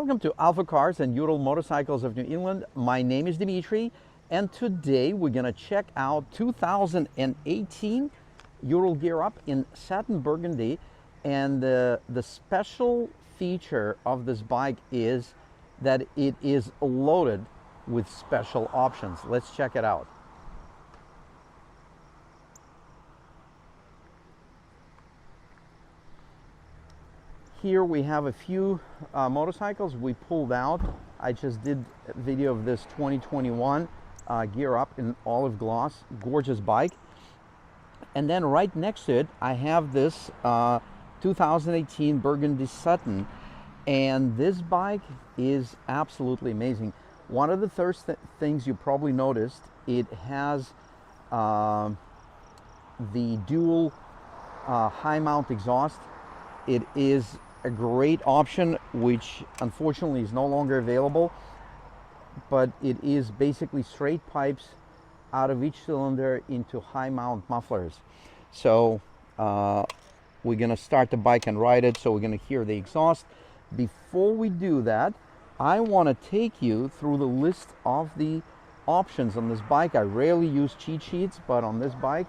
Welcome to AlphaCars and Ural Motorcycles of New England. My name is Dimitri, and today we're going to check out 2018 Ural Gear Up in Satin Burgundy. And the special feature of this bike is that it is loaded with special options. Let's check it out. Here we have a few motorcycles we pulled out. I just did a video of this 2021 Gear Up in olive gloss, gorgeous bike. And then right next to it, I have this 2018 Burgundy Satin, and this bike is absolutely amazing. One of the first things you probably noticed, it has the dual high mount exhaust. It is a great option, which unfortunately is no longer available, but it is basically straight pipes out of each cylinder into high mount mufflers. So we're gonna start the bike and ride it, so we're gonna hear the exhaust. Before we do that, I want to take you through the list of the options on this bike. I rarely use cheat sheets, but on this bike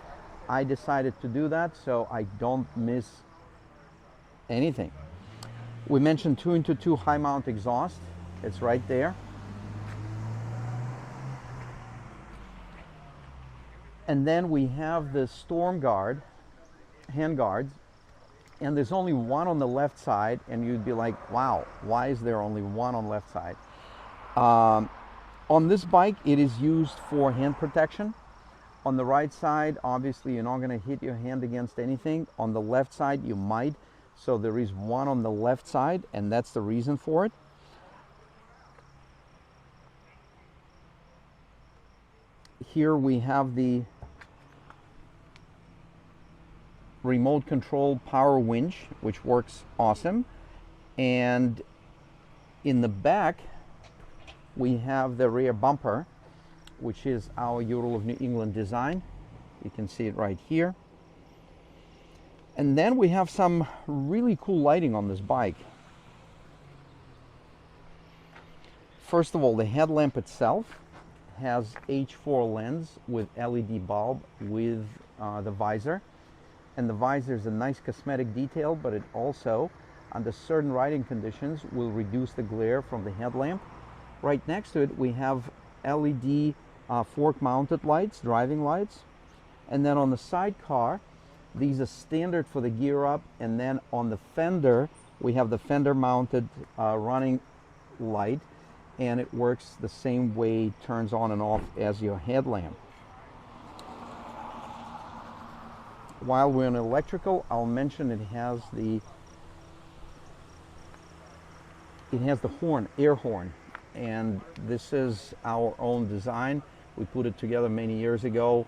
I decided to do that so I don't miss anything. We mentioned 2x2 high mount exhaust. It's right there. And then we have the Stormguard Handguard, and there's only one on the left side, and you'd be like, wow, why is there only one on the left side? On this bike, it is used for hand protection. On the right side, obviously you're not going to hit your hand against anything. On the left side, you might. So there is one on the left side, and that's the reason for it. Here we have the remote control power winch, which works awesome. And in the back, we have the rear bumper, which is our Ural of New England design. You can see it right here. And then we have some really cool lighting on this bike. First of all, the headlamp itself has H4 lens with LED bulb with the visor. And the visor is a nice cosmetic detail, but it also, under certain riding conditions, will reduce the glare from the headlamp. Right next to it, we have LED fork-mounted lights, driving lights. And then on the sidecar, these are standard for the Gear Up, and then on the fender, we have the fender mounted running light, and it works the same way, turns on and off as your headlamp. While we're on electrical, I'll mention it has the horn, air horn, and this is our own design. We put it together many years ago.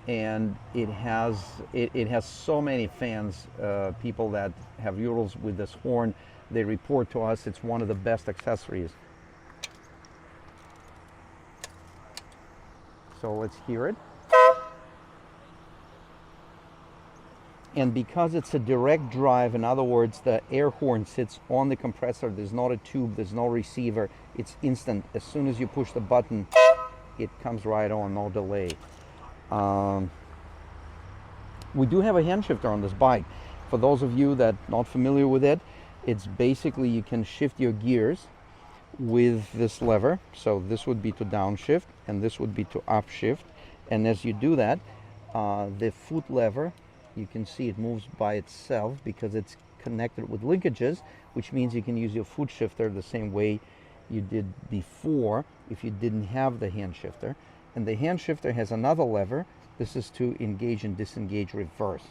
And it has so many fans, people that have Urals with this horn. They report to us it's one of the best accessories. So let's hear it. And because it's a direct drive, in other words, the air horn sits on the compressor. There's not a tube, there's no receiver. It's instant. As soon as you push the button, it comes right on, no delay. We do have a hand shifter on this bike. For those of you that are not familiar with it, it's basically you can shift your gears with this lever. So this would be to downshift and this would be to upshift. And as you do that, the foot lever, you can see it moves by itself because it's connected with linkages, which means you can use your foot shifter the same way you did before if you didn't have the hand shifter. And the hand shifter has another lever. This is to engage and disengage reverse.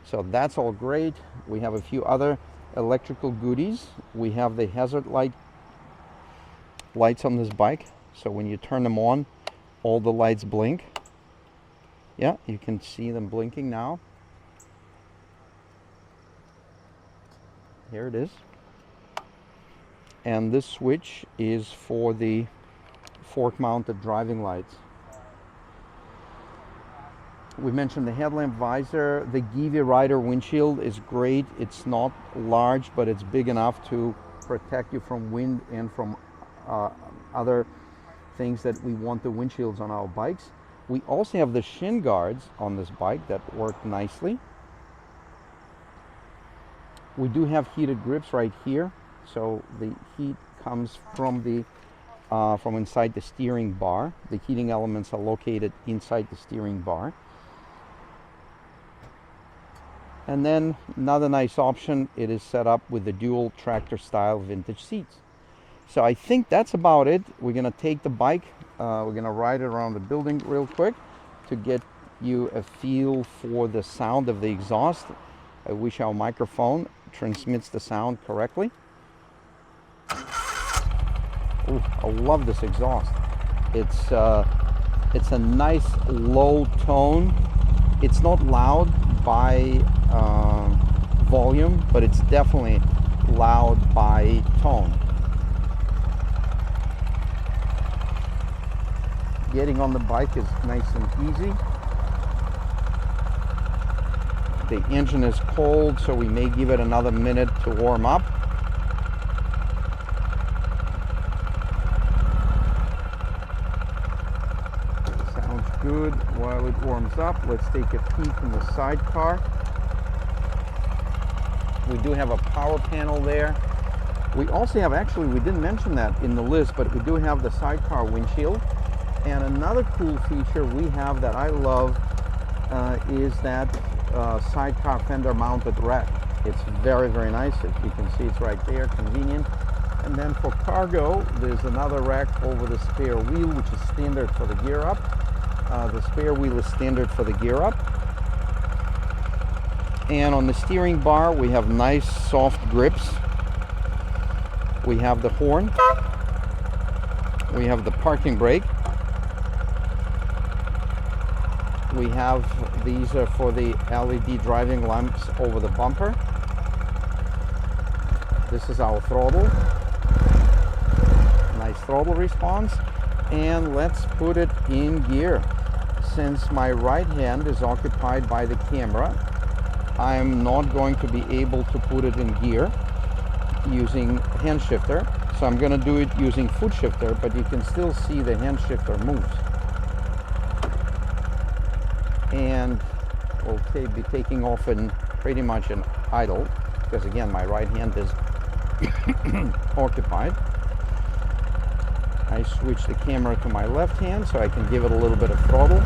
So that's all great. We have a few other electrical goodies. We have the hazard lights on this bike. So when you turn them on, all the lights blink. Yeah, you can see them blinking now. Here it is. And this switch is for the fork-mounted driving lights. We mentioned the headlamp visor. The Givi Rider windshield is great. It's not large, but it's big enough to protect you from wind and from other things that we want the windshields on our bikes. We also have the shin guards on this bike that work nicely. We do have heated grips right here, so the heat comes from the from inside the steering bar. The heating elements are located inside the steering bar. And then another nice option, it is set up with the dual tractor style vintage seats. So I think that's about it. We're gonna take the bike, we're gonna ride it around the building real quick to get you a feel for the sound of the exhaust. I wish our microphone transmits the sound correctly. Ooh, I love this exhaust. It's a nice low tone. It's not loud by volume, but it's definitely loud by tone. Getting on the bike is nice and easy. The engine is cold, so we may give it another minute to warm up. Sounds good. While it warms up, let's take a peek in the sidecar. We do have a power panel there. We also have, actually, we didn't mention that in the list, but we do have the sidecar windshield. And another cool feature we have that I love is that sidecar fender mounted rack. It's very, very nice. You can see it's right there, convenient. And then for cargo, there's another rack over the spare wheel, which is standard for the Gear Up. The spare wheel is standard for the Gear Up. And on the steering bar, we have nice soft grips. We have the horn. We have the parking brake. We have, these are for the LED driving lamps over the bumper. This is our throttle. Nice throttle response. And let's put it in gear. Since my right hand is occupied by the camera, I'm not going to be able to put it in gear using hand shifter. So I'm going to do it using foot shifter, but you can still see the hand shifter moves. And we'll be taking off in pretty much an idle, because again my right hand is occupied. I switch the camera to my left hand so I can give it a little bit of throttle.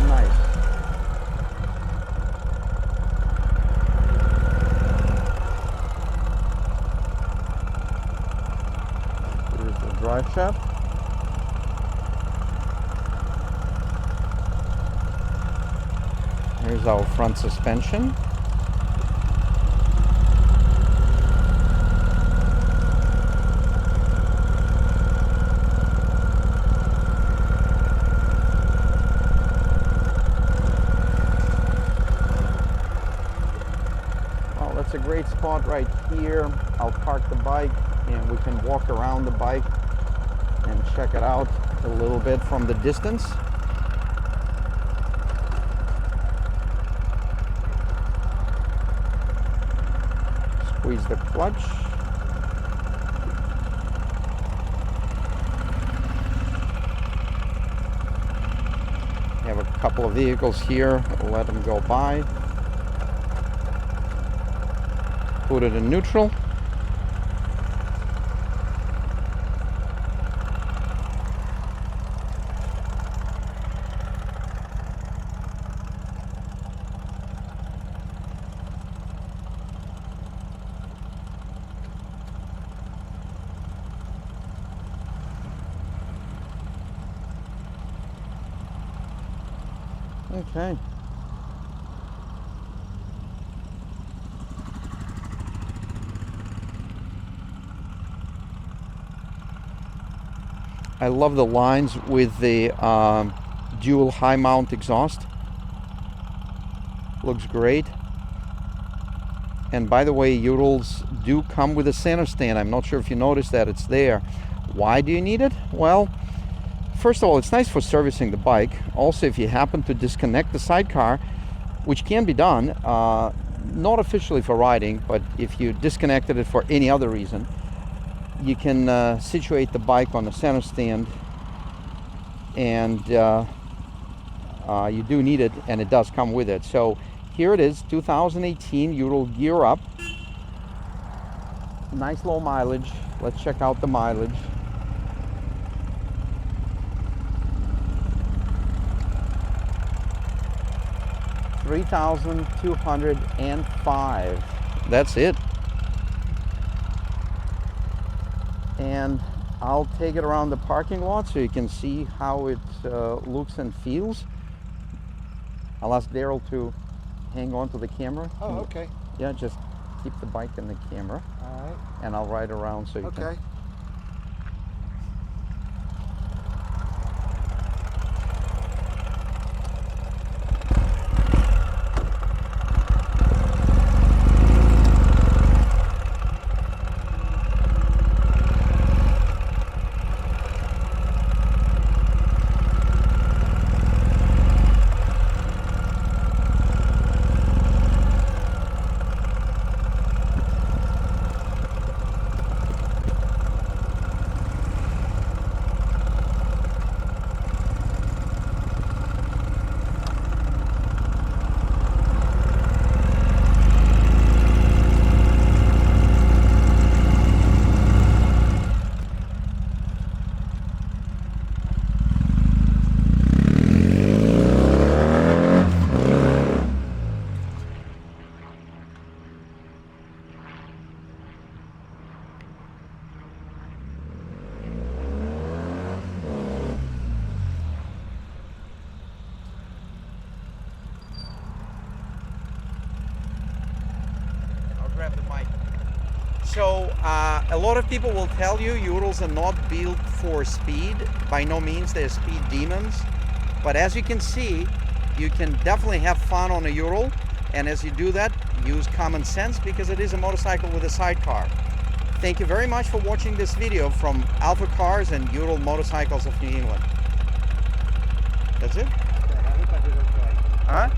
Nice. Here's the drive shaft. Here's our front suspension. Well, that's a great spot right here. I'll park the bike and we can walk around the bike and check it out a little bit from the distance. Squeeze the clutch. We have a couple of vehicles here. We'll let them go by. Put it in neutral. Okay. I love the lines with the dual high mount exhaust. Looks great. And by the way, Urals do come with a center stand. I'm not sure if you noticed that it's there. Why do you need it? Well, first of all, it's nice for servicing the bike. Also, if you happen to disconnect the sidecar, which can be done, not officially for riding, but if you disconnected it for any other reason, you can situate the bike on the center stand, and you do need it, and it does come with it. So here it is, 2018 Ural Gear Up. Nice low mileage. Let's check out the mileage. $3,205. That's it. And I'll take it around the parking lot so you can see how it looks and feels. I'll ask Daryl to hang on to the camera. Oh, okay. Yeah, just keep the bike in the camera. All right. And I'll ride around so you can. Okay. Grab the mic. So a lot of people will tell you Urals are not built for speed. By no means they're speed demons, but as you can see, you can definitely have fun on a Ural, and as you do that, use common sense, because it is a motorcycle with a sidecar. Thank you very much for watching this video from AlphaCars and Ural Motorcycles of New England. That's it? Yeah, I hope I did okay. Huh?